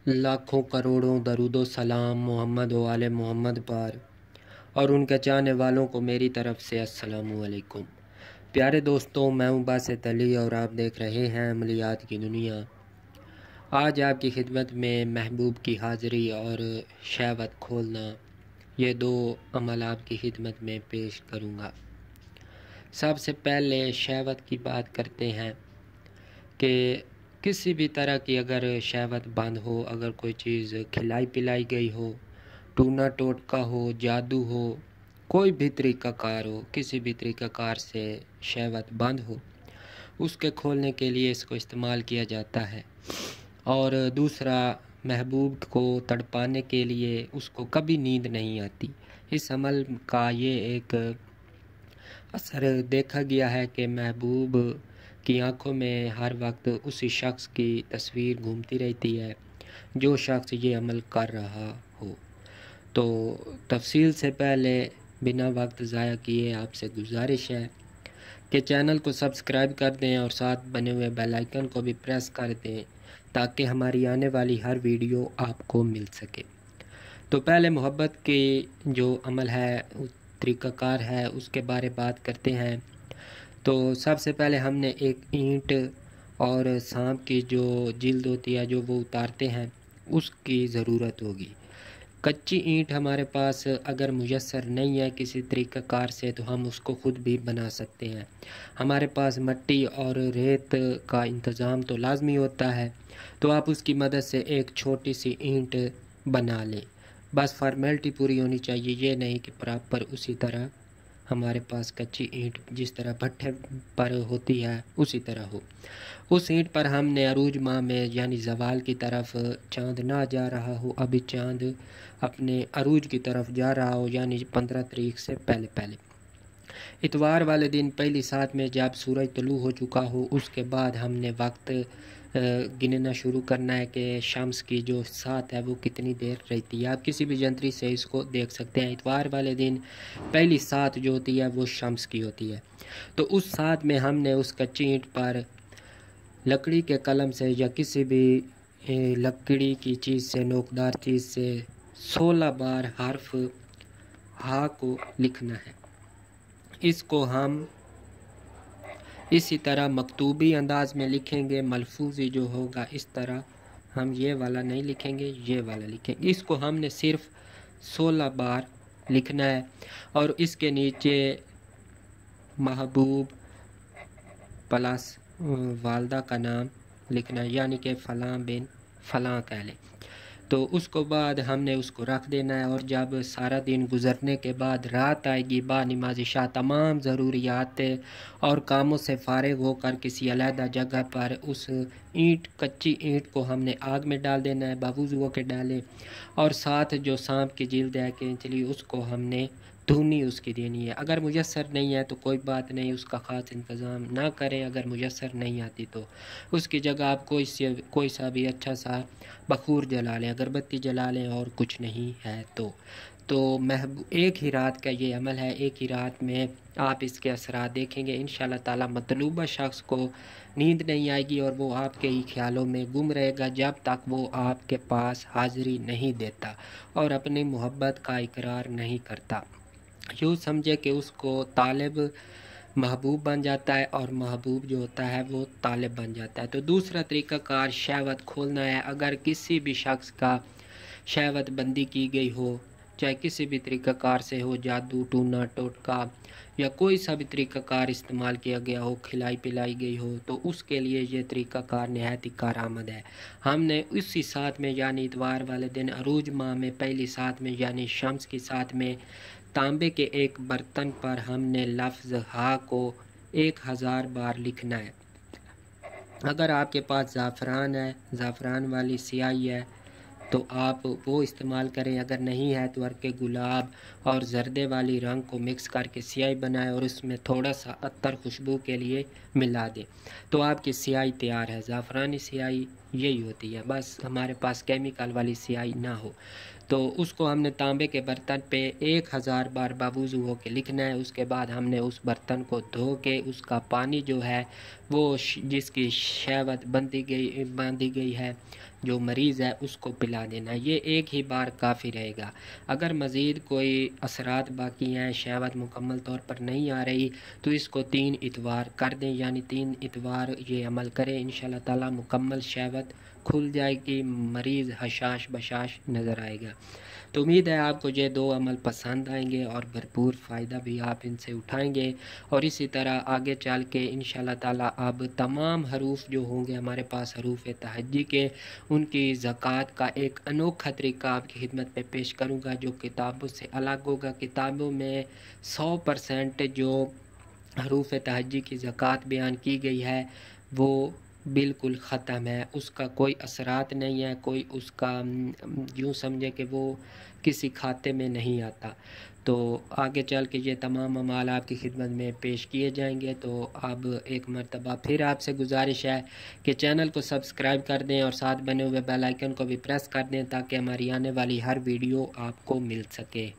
लाखों करोड़ों दरूदो सलाम मोहम्मद व आले मोहम्मद पर और उनके चाहने वालों को मेरी तरफ़ से अस्सलामु अलैकुम। प्यारे दोस्तों, मैं हूँ बासित अली और आप देख रहे हैं अमलियात की दुनिया। आज आपकी खिदमत में महबूब की हाज़िरी और शहवत खोलना, ये दो अमल आपकी खिदमत में पेश करूँगा। सबसे पहले शहवत की बात करते हैं कि किसी भी तरह की अगर शहवत बंद हो, अगर कोई चीज़ खिलाई पिलाई गई हो, टूना टोटका हो, जादू हो, कोई भी तरीक़ाकार हो, किसी भी तरीक़ाकार से शहवत बंद हो, उसके खोलने के लिए इसको इस्तेमाल किया जाता है। और दूसरा, महबूब को तड़पाने के लिए उसको कभी नींद नहीं आती। इस अमल का ये एक असर देखा गया है कि महबूब की आंखों में हर वक्त उसी शख्स की तस्वीर घूमती रहती है जो शख्स ये अमल कर रहा हो। तो तफसील से पहले बिना वक्त ज़ाया किए आपसे गुजारिश है कि चैनल को सब्सक्राइब कर दें और साथ बने हुए बेल आइकन को भी प्रेस कर दें ताकि हमारी आने वाली हर वीडियो आपको मिल सके। तो पहले मोहब्बत के जो अमल है, तरीक़ाकार है, उसके बारे बात करते हैं। तो सबसे पहले हमने एक ईंट और सांप की जो जिल्द होती है, जो वो उतारते हैं, उसकी ज़रूरत होगी। कच्ची ईंट हमारे पास अगर मुयस्सर नहीं है किसी तरीक़ाकार से, तो हम उसको ख़ुद भी बना सकते हैं। हमारे पास मिट्टी और रेत का इंतज़ाम तो लाज़मी होता है, तो आप उसकी मदद से एक छोटी सी ईंट बना लें। बस फॉर्मेलिटी पूरी होनी चाहिए, ये नहीं कि प्रॉपर उसी तरह हमारे पास कच्ची ईंट जिस तरह भट्ठे पर होती है उसी तरह हो। उस ईंट पर हमने अरूज माह में यानी ज़वाल की तरफ चाँद ना जा रहा हो, अभी चाँद अपने अरूज की तरफ जा रहा हो, यानी 15 तारीख से पहले पहले इतवार वाले दिन पहली साथ में जब सूरज तुलू हो चुका हो, उसके बाद हमने वक्त गिनना शुरू करना है कि शम्स की जो साथ है वो कितनी देर रहती है। आप किसी भी जंतरी से इसको देख सकते हैं। इतवार वाले दिन पहली साथ जो होती है वो शम्स की होती है। तो उस साथ में हमने उस कच्ची ईंट पर लकड़ी के कलम से या किसी भी लकड़ी की चीज़ से, नोकदार चीज़ से 16 बार हर्फ हा को लिखना है। इसको हम इसी तरह मकतूबी अंदाज में लिखेंगे। मलफूज़ी जो होगा इस तरह, हम ये वाला नहीं लिखेंगे, ये वाला लिखेंगे। इसको हमने सिर्फ 16 बार लिखना है और इसके नीचे महबूब प्लस वालदा का नाम लिखना है, यानी कि फ़लाँ बिन फ़लाँ कह लें। तो उसको बाद हमने उसको रख देना है और जब सारा दिन गुज़रने के बाद रात आएगी, बा नमाज इशा तमाम ज़रूरियात और कामों से फ़ारिग होकर किसी अलहदा जगह पर उस कच्ची ईंट को हमने आग में डाल देना है, बावजूद होकर डालें। और साथ जो सांप की जिल्द है केंचली, उसको हमने धुनी उसकी देनी है। अगर मुयस्सर नहीं है तो कोई बात नहीं, उसका ख़ास इंतज़ाम ना करें। अगर मुयस्सर नहीं आती तो उसकी जगह आप कोई सा भी अच्छा सा बखूर जला लें, अगरबत्ती जला लें और कुछ नहीं है तो एक ही रात का ये अमल है। एक ही रात में आप इसके असरात देखेंगे। इंशाअल्लाह ताला मतलूबा शख्स को नींद नहीं आएगी और वो आपके ही ख्यालों में गुम रहेगा जब तक वो आपके पास हाज़िरी नहीं देता और अपनी मोहब्बत का इकरार नहीं करता। यूँ समझे कि उसको तालिब महबूब बन जाता है और महबूब जो होता है वो तालिब बन जाता है। तो दूसरा तरीक़ाकार शहवत खोलना है। अगर किसी भी शख्स का शहवत बंदी की गई हो, चाहे किसी भी तरीक़ाकार से हो, जादू, टूना टोटका या कोई सा भी तरीक़ाकार इस्तेमाल किया गया हो, खिलाई पिलाई गई हो, तो उसके लिए ये तरीक़ाकार नहायत ही कारआमद है। हमने उसी साथ में यानी इतवार वाले दिन अरूज माह में पहली साथ में यानी शम्स की साथ में तांबे के एक बर्तन पर हमने लफ्ज़ हा को 1000 बार लिखना है। अगर आपके पास ज़ाफ़रान है, ज़ाफ़रान वाली स्याही है, तो आप वो इस्तेमाल करें। अगर नहीं है तो अर्के गुलाब और जर्दे वाली रंग को मिक्स करके स्याही बनाएं और उसमें थोड़ा सा अत्तर खुशबू के लिए मिला दें, तो आपकी स्याही तैयार है। ज़ाफ़रानी स्याही यही होती है, बस हमारे पास केमिकल वाली स्याही ना हो। तो उसको हमने तांबे के बर्तन पे 1000 बार बावुज़ू हो के लिखना है। उसके बाद हमने उस बर्तन को धो के उसका पानी जो है वो जिसकी शहवत बांधी गई है, जो मरीज़ है, उसको पिला देना। ये एक ही बार काफ़ी रहेगा। अगर मज़ीद कोई असरात बाकी हैं, शहवत मुकम्मल तौर पर नहीं आ रही, तो इसको 3 इतवार कर दें, यानी 3 इतवार ये अमल करें। इंशाल्लाह ताला मुकम्मल शहवत खुल जाएगी, मरीज़ हशाश बशाश नज़र आएगा। तो उम्मीद है आपको ये 2 अमल पसंद आएंगे और भरपूर फ़ायदा भी आप इनसे उठाएंगे। और इसी तरह आगे चल के इंशाल्लाह ताला अब तमाम हरूफ जो होंगे हमारे पास हरूफ तहज्जी के, उनकी ज़कात का एक अनोखा तरीका आपकी खिदमत में पेश करूँगा, जो किताबों से अलग होगा। किताबों में 100% जो हरूफ तहज्जी की ज़कात बयान की गई है वो बिल्कुल ख़त्म है, उसका कोई असरात नहीं है, कोई उसका यूँ समझे कि वो किसी खाते में नहीं आता। तो आगे चल के ये तमाम अमाल आपकी खिदमत में पेश किए जाएंगे। तो अब एक मरतबा फिर आपसे गुजारिश है कि चैनल को सब्सक्राइब कर दें और साथ बने हुए बेल आइकन को भी प्रेस कर दें, ताकि हमारी आने वाली हर वीडियो आपको मिल सके।